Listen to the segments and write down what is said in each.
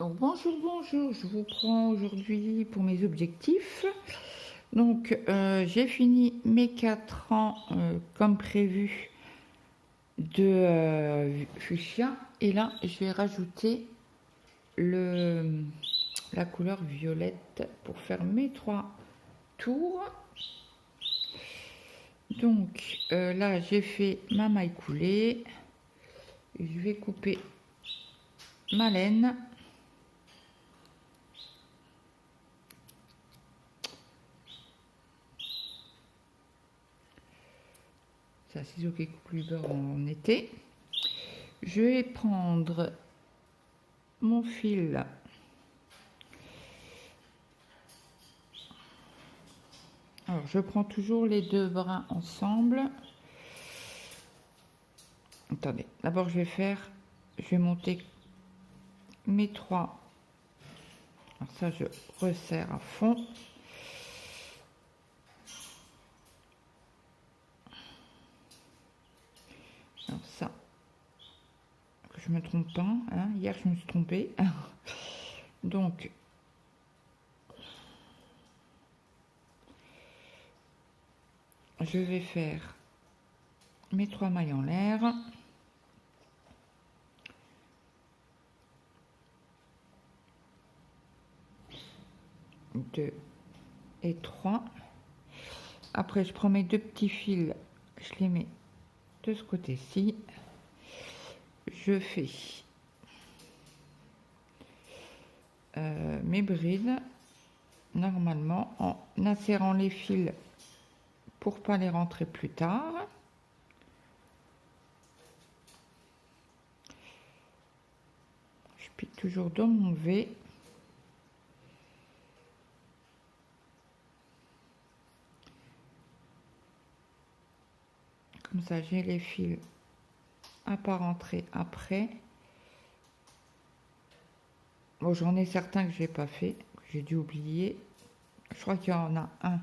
Donc bonjour, bonjour, je vous prends aujourd'hui pour mes objectifs. Donc j'ai fini mes 4 ans comme prévu de fuchsia et là je vais rajouter la couleur violette pour faire mes 3 tours. Donc là j'ai fait ma maille coulée, je vais couper ma laine. C'est un ciseau qui coupe le beurre en été. Je vais prendre mon fil alors je prends toujours les 2 brins ensemble. Attendez, d'abord je vais monter mes 3. Alors ça je resserre à fond. Alors ça, que je me trompe pas, hein, hier je me suis trompée. Donc je vais faire mes 3 mailles en l'air. 2 et 3. Après je prends mes 2 petits fils, je les mets de ce côté-ci. Je fais mes brides normalement en insérant les fils pour pas les rentrer plus tard. Je pique toujours dans mon V. Comme ça j'ai les fils à pas rentrer après. Bon, j'en ai certains que j'ai pas fait, que j'ai dû oublier. Je crois qu'il y en a un.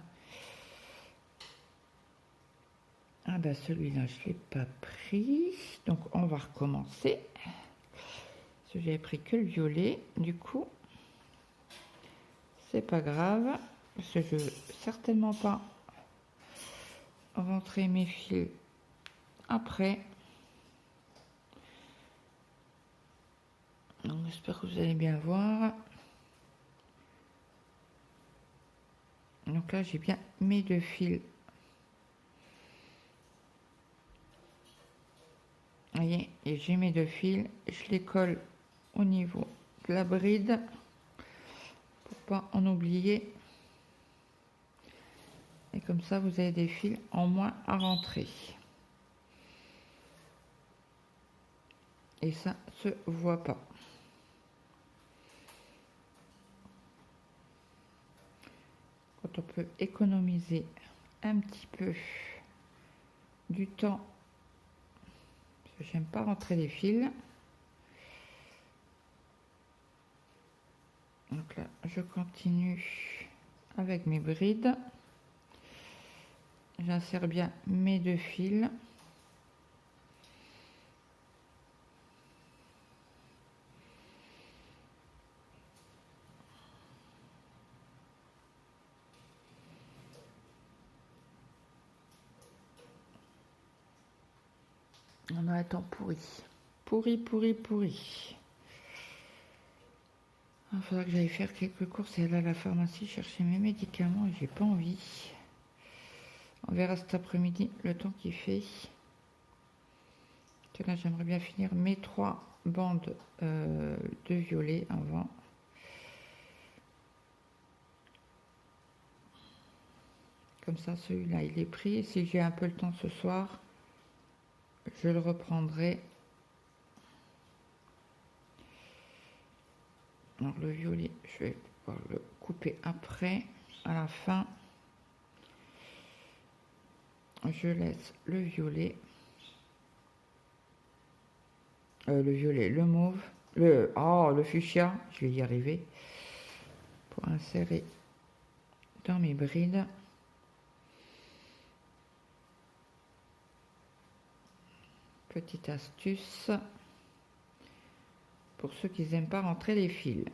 Ah ben celui-là je l'ai pas pris, donc on va recommencer. Parce que j'avais pris que le violet, du coup c'est pas grave, parce que je veux certainement pas rentrer mes fils après. Donc j'espère que vous allez bien voir. Donc là j'ai bien mes 2 fils. Vous voyez, et j'ai mes 2 fils, je les colle au niveau de la bride pour pas en oublier. Et comme ça vous avez des fils en moins à rentrer. Et ça se voit pas. Quand on peut économiser un petit peu du temps, parce que j'aime pas rentrer les fils. Donc là je continue avec mes brides. J'insère bien mes 2 fils. On a un temps pourri. Pourri, pourri, pourri. Il faudra que j'aille faire quelques courses et aller à la pharmacie chercher mes médicaments et j'ai pas envie. On verra cet après-midi le temps qu'il fait. Là j'aimerais bien finir mes 3 bandes de violet avant. Comme ça celui-là il est pris. Si j'ai un peu le temps ce soir, je le reprendrai. Alors le violet, je vais pouvoir le couper après, à la fin. Je laisse le violet, le mauve, le fuchsia, je vais y arriver, pour insérer dans mes brides. Petite astuce. pour ceux qui n'aiment pas rentrer les fils.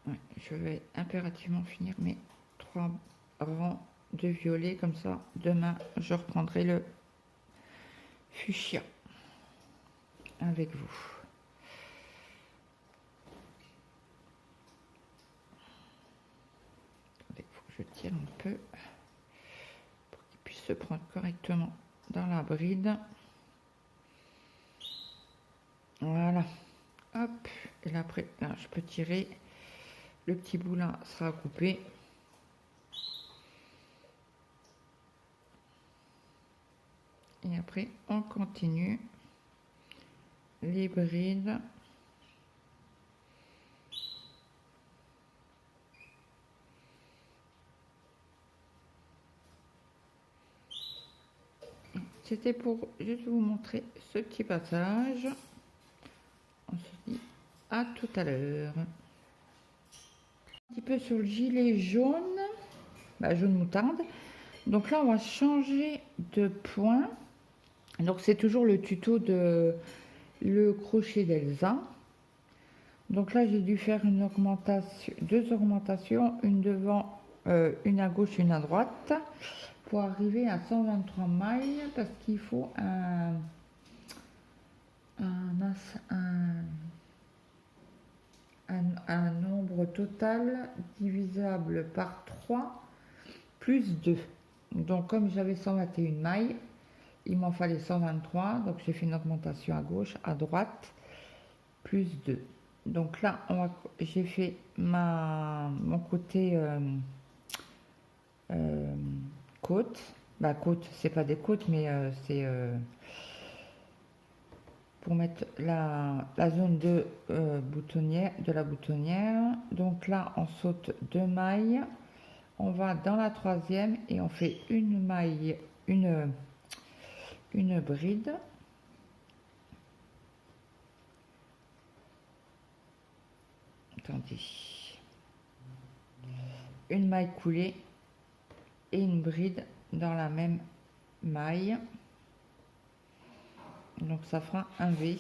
Ouais, je vais impérativement finir mes 3 rangs de violet, comme ça demain je reprendrai le fuchsia avec vous. Il faut que je tire un peu pour qu'il puisse se prendre correctement dans la bride. Voilà, hop, et là après là je peux tirer, le petit bout là sera coupé. Et après on continue les brides. C'était pour juste vous montrer ce petit passage. On se dit à tout à l'heure. Un petit peu sur le gilet jaune, jaune moutarde. Donc là, on va changer de point. Donc c'est toujours le tuto de le crochet d'Elsa. Donc là, j'ai dû faire une augmentation, 2 augmentations, une devant, une à gauche, une à droite, pour arriver à 123 mailles, parce qu'il faut un nombre total divisable par 3 plus 2. Donc comme j'avais 121 mailles, il m'en fallait 123, donc j'ai fait une augmentation à gauche, à droite, plus 2. Donc là, j'ai fait mon côté côte. Côte, c'est pas des côtes, mais c'est pour mettre la zone de boutonnière, de la boutonnière. Donc là, on saute 2 mailles. On va dans la 3e et on fait une maille, une bride. Attendez. Une maille coulée et une bride dans la même maille. Donc ça fera un V.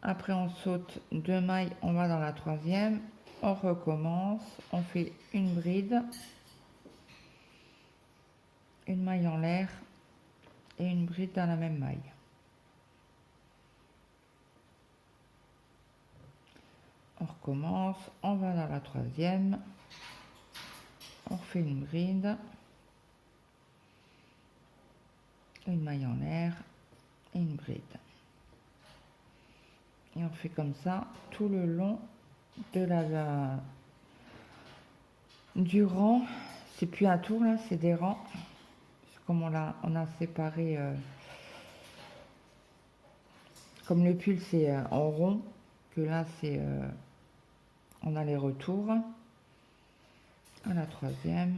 Après on saute 2 mailles, on va dans la 3e, on recommence, on fait une bride, une maille en l'air et une bride dans la même maille. On recommence, on va dans la 3e, on fait une bride, une maille en l'air et une bride. Et on fait comme ça tout le long de du rang. C'est plus un tour là, c'est des rangs. Comme on a séparé, comme le pull c'est en rond, que là c'est on a les retours. À la 3e,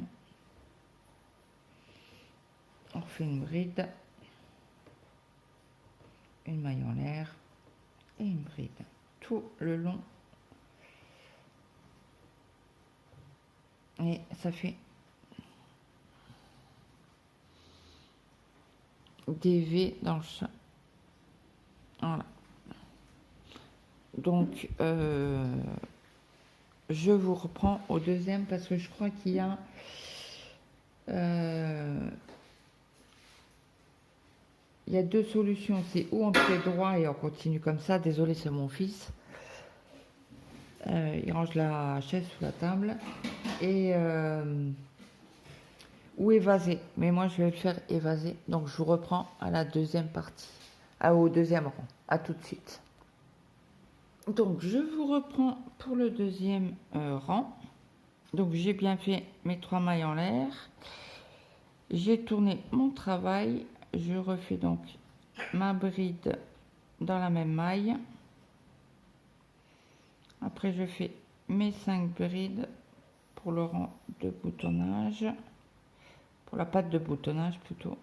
on fait une bride, une maille en l'air et une bride tout le long, et ça fait des V dans le chat. Voilà. Donc je vous reprends au 2e parce que je crois qu'il y a il y a 2 solutions. C'est ou on fait droit et on continue comme ça. Désolé, c'est mon fils. Il range la chaise sous la table. Et ou évaser. Mais moi, je vais le faire évaser. Donc, je vous reprends à la 2e partie. Au 2e rang. À tout de suite. Donc, je vous reprends pour le 2e rang. Donc, j'ai bien fait mes 3 mailles en l'air. J'ai tourné mon travail. Je refais donc ma bride dans la même maille. Après, je fais mes 5 brides pour le rang de boutonnage, pour la patte de boutonnage plutôt.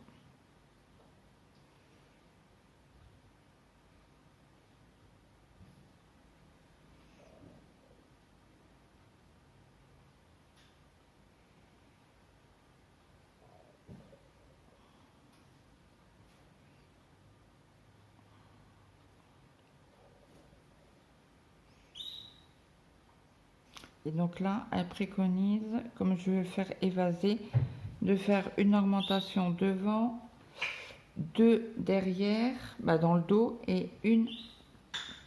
Et donc là, elle préconise, comme je vais faire évaser, de faire une augmentation devant, deux derrière, bah dans le dos, et une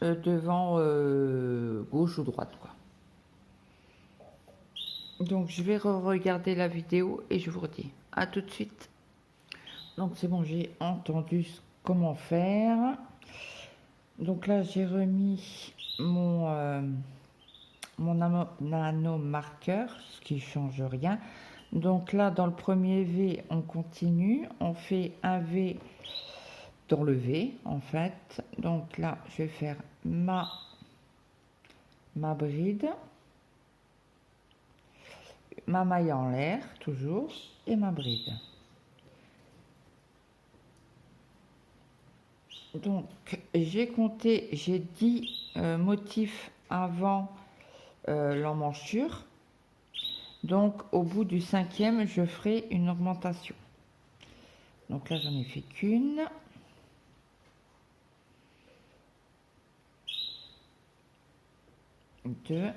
devant gauche ou droite, quoi. Donc je vais regarder la vidéo et je vous redis. À tout de suite. Donc c'est bon, j'ai entendu comment faire. Donc là, j'ai remis mon nano marqueur, ce qui change rien. Donc là, dans le premier V, on continue. On fait un V dans le V, en fait. Donc là, je vais faire ma bride, ma maille en l'air, toujours, et ma bride. Donc, j'ai compté, j'ai 10 motifs avant l'emmanchure. Donc, au bout du 5e, je ferai une augmentation. Donc là, j'en ai fait qu'une. Deux.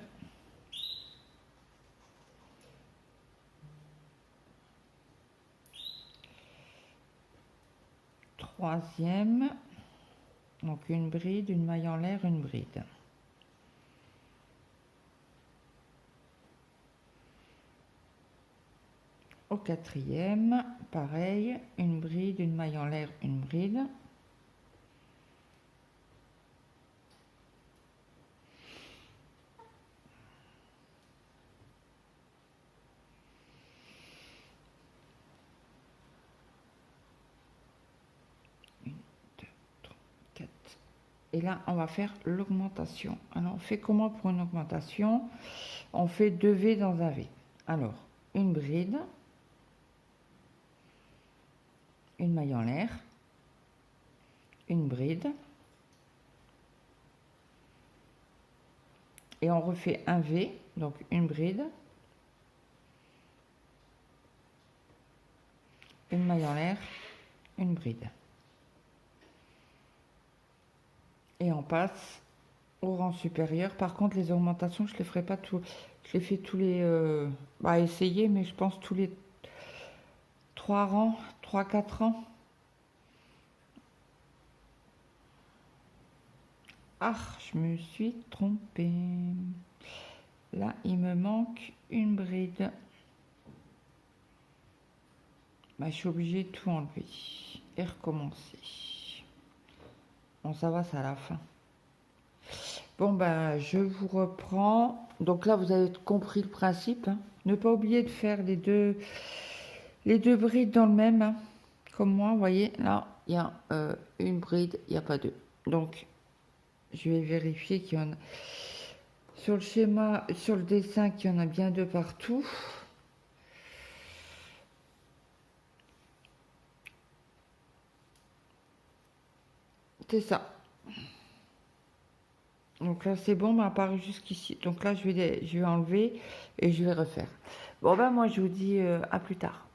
Troisième. Donc, une bride, une maille en l'air, une bride. Au 4e, pareil, une bride, une maille en l'air, une bride. Une, deux, trois, quatre. Et là, on va faire l'augmentation. Alors, on fait comment pour une augmentation? On fait 2 V dans un V. Alors, une bride, une maille en l'air, une bride, et on refait un V, donc une bride, une maille en l'air, une bride. Et on passe au rang supérieur. Par contre, les augmentations, je les ferai pas tout. Je les fais tous les... bah, essayer, mais je pense tous les 3 rangs, 3-4 rangs. Ah, je me suis trompée. Là, il me manque une bride. Bah, je suis obligée de tout enlever et recommencer. Bon, ça va, c'est à la fin. Bon, ben, je vous reprends. Donc là, vous avez compris le principe. Hein. Ne pas oublier de faire les deux brides dans le même. Hein. Comme moi, vous voyez, là, il y a une bride, il n'y a pas deux. Donc, je vais vérifier qu'il y en a... Sur le schéma, sur le dessin, qu'il y en a bien deux partout. C'est ça. Donc là, c'est bon, m'a apparu jusqu'ici. Donc là, je vais enlever et je vais refaire. Bon, ben, moi, je vous dis à plus tard.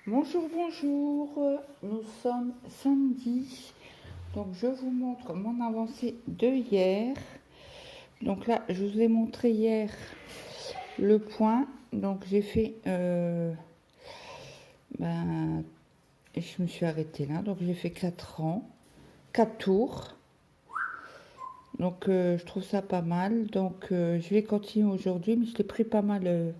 Bonjour, bonjour. Nous sommes samedi. Donc, je vous montre mon avancée de hier. Donc là, je vous ai montré hier le point. Donc, j'ai fait... je me suis arrêtée là. Donc, j'ai fait 4 rangs, 4 tours. Donc, je trouve ça pas mal. Donc, je vais continuer aujourd'hui. Mais je l'ai pris pas mal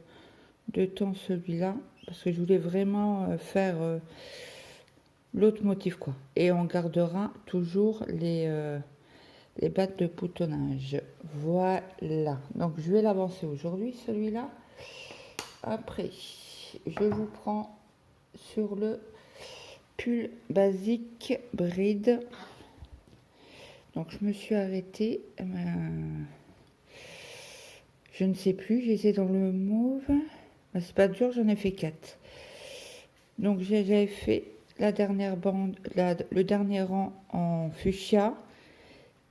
de temps, celui-là. Parce que je voulais vraiment faire l'autre motif, quoi. Et on gardera toujours les battes de boutonnage. Voilà. Donc, je vais l'avancer aujourd'hui, celui-là. Après, je vous prends sur le pull basique bride. Donc, je me suis arrêtée. Je ne sais plus. J'étais dans le mauve. C'est pas dur, j'en ai fait 4. Donc, j'avais fait la dernière bande, le dernier rang en fuchsia.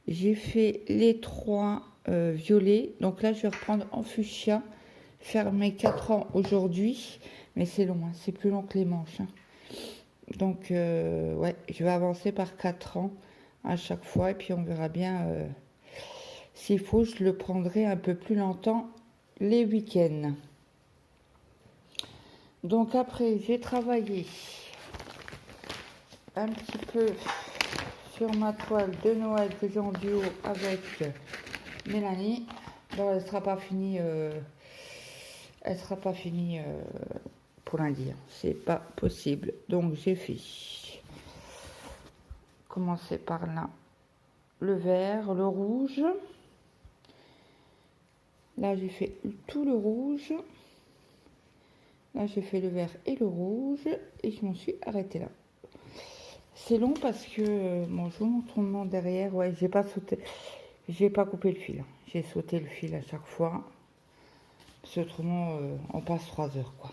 J'ai fait les 3 violets. Donc là, je vais reprendre en fuchsia. Faire mes 4 rangs aujourd'hui. Mais c'est long, hein, c'est plus long que les manches. Hein. Donc, ouais, je vais avancer par 4 rangs à chaque fois. Et puis, on verra bien S'il faut, je le prendrai un peu plus longtemps les week-ends. Donc après, j'ai travaillé un petit peu sur ma toile de Noël que j'ai en duo avec Mélanie. Bon, elle sera pas finie. Elle sera pas finie pour lundi. C'est pas possible. Donc j'ai fait. Commencer par là. Le vert, le rouge. Là, j'ai fait tout le rouge. Là, j'ai fait le vert et le rouge. Et je m'en suis arrêtée là. C'est long parce que... bon, je vous montre mon derrière. Ouais, j'ai pas sauté. J'ai pas coupé le fil. J'ai sauté le fil à chaque fois. Parce que autrement, on passe 3 heures, quoi.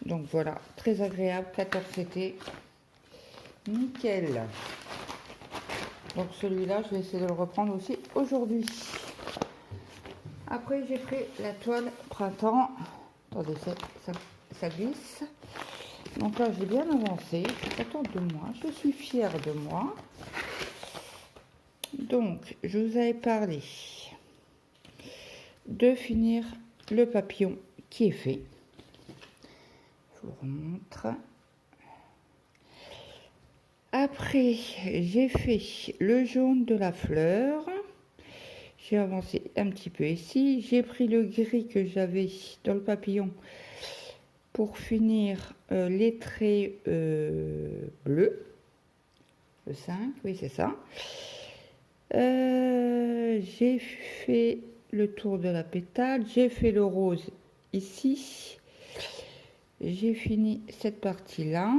Donc voilà, très agréable. 14 CT. Nickel. Donc celui-là, je vais essayer de le reprendre aussi aujourd'hui. Après, j'ai pris la toile printemps. Attendez, ça glisse. Donc là, j'ai bien avancé. Je suis contente de moi. Je suis fière de moi. Donc, je vous avais parlé de finir le papillon qui est fait. Je vous remontre. Après, j'ai fait le jaune de la fleur. J'ai avancé un petit peu ici. J'ai pris le gris que j'avais dans le papillon pour finir les traits bleus. Le 5, oui, c'est ça. J'ai fait le tour de la pétale. J'ai fait le rose ici. J'ai fini cette partie-là.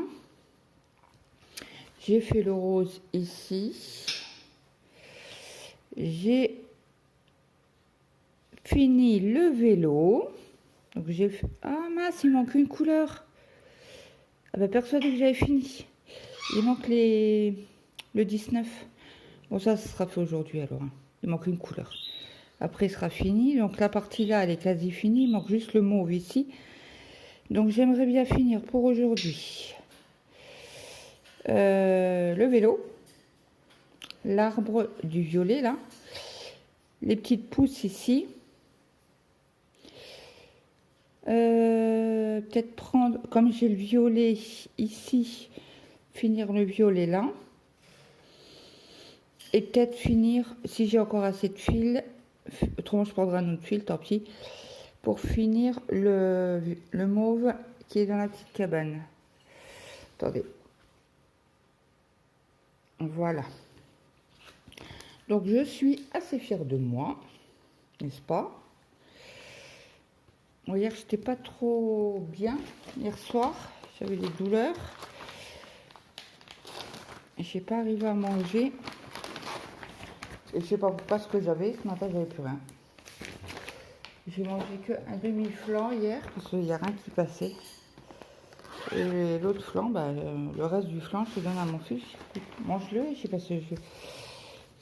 J'ai fait le rose ici. J'ai fini le vélo. Donc j'ai fait... Ah mince, il manque une couleur. Ah bah persuadée que j'avais fini. Il manque le 19. Bon, ça sera fait aujourd'hui alors. Il manque une couleur. Après, il sera fini. Donc la partie là, elle est quasi finie. Il manque juste le mauve ici. Donc j'aimerais bien finir pour aujourd'hui. Le vélo. L'arbre du violet là. Les petites pousses ici. Peut-être prendre, comme j'ai le violet ici, finir le violet là. Et peut-être finir, si j'ai encore assez de fil, autrement je prendrai un autre fil, tant pis, pour finir le mauve qui est dans la petite cabane. Attendez. Voilà. Donc je suis assez fière de moi, n'est-ce pas? Bon, hier, j'étais pas trop bien. Hier soir, j'avais des douleurs. J'ai pas arrivé à manger. Et je sais pas pourquoi ce que j'avais. Ce matin, j'avais plus rien. J'ai mangé que un demi-flan hier parce qu'il n'y a rien qui passait. Et l'autre flan, bah, le reste du flan, je le donne à mon fils. Mange-le, je sais pas si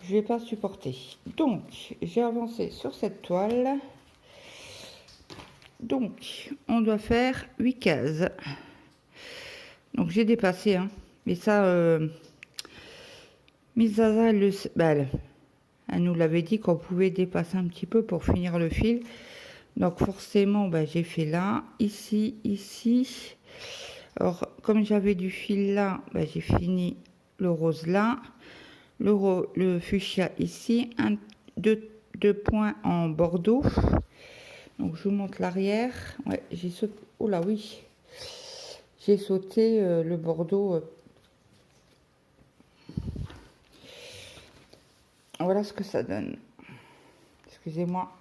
je vais pas supporter. Donc, j'ai avancé sur cette toile. Donc, on doit faire 8 cases. Donc, j'ai dépassé, hein. Mais ça, Miss Zaza, elle nous l'avait dit qu'on pouvait dépasser un petit peu pour finir le fil. Donc, forcément, bah, j'ai fait là, ici, ici. Alors, comme j'avais du fil là, bah, j'ai fini le rose là. Le fuchsia ici. Deux points en bordeaux. Donc, je vous montre l'arrière. Ouais, j'ai sauté. Oh là, oui. J'ai sauté le bordeaux. Voilà ce que ça donne. Excusez-moi,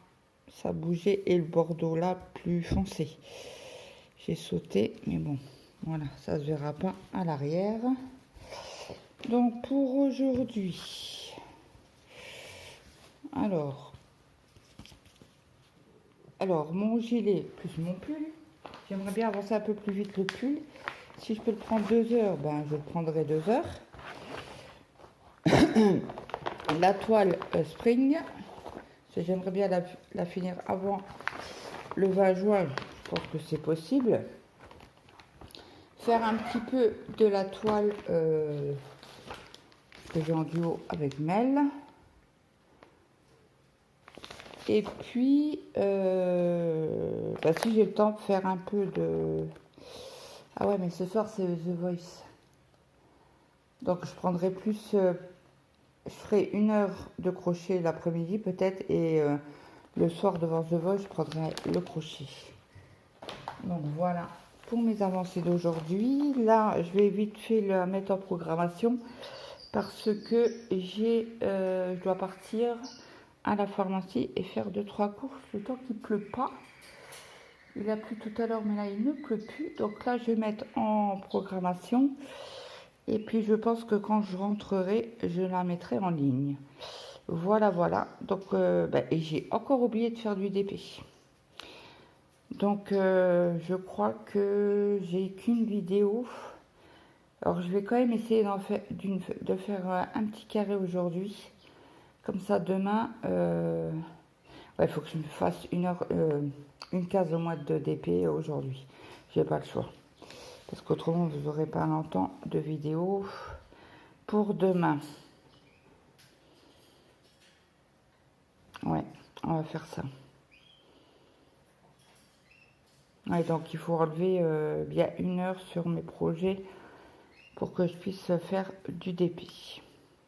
ça bougeait et le bordeaux là plus foncé. J'ai sauté, mais bon, voilà, ça se verra pas à l'arrière. Donc pour aujourd'hui, alors mon gilet plus mon pull. J'aimerais bien avancer un peu plus vite le pull. Si je peux le prendre 2 heures, ben je le prendrai 2 heures. La toile spring, j'aimerais bien la finir avant le 20 juin, je pense que c'est possible. Faire un petit peu de la toile que j'ai en duo avec Mel. Et puis, si j'ai le temps de faire un peu de... Ah ouais, mais ce soir, c'est The Voice. Donc, je prendrai plus... je ferai 1 heure de crochet l'après-midi, peut-être. Et le soir, devant The Voice, je prendrai le crochet. Donc, voilà pour mes avancées d'aujourd'hui. Là, je vais vite fait la mettre en programmation. Parce que je dois partir à la pharmacie et faire 2-3 courses le temps qu'il ne pleut pas. Il a plu tout à l'heure, mais là il ne pleut plus. Donc là, je vais mettre en programmation. Et puis je pense que quand je rentrerai, je la mettrai en ligne. Voilà, voilà. Donc et j'ai encore oublié de faire du DP. Donc je crois que j'ai qu'une vidéo. Alors je vais quand même essayer de faire un petit carré aujourd'hui. Comme ça demain, il faut que je me fasse une case au mois de DP aujourd'hui. J'ai pas le choix. Parce qu'autrement vous n'aurez pas longtemps de vidéo pour demain. Ouais, on va faire ça. Ouais, donc il faut relever bien 1 heure sur mes projets pour que je puisse faire du DP.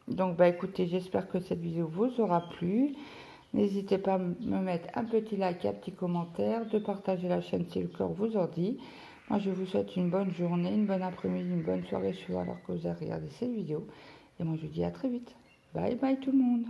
Donc écoutez, j'espère que cette vidéo vous aura plu. N'hésitez pas à me mettre un petit like, un petit commentaire, de partager la chaîne si le cœur vous en dit. Moi, je vous souhaite une bonne journée, une bonne après-midi, une bonne soirée, je suis alors que vous avez regardé cette vidéo. Et moi, je vous dis à très vite. Bye bye tout le monde.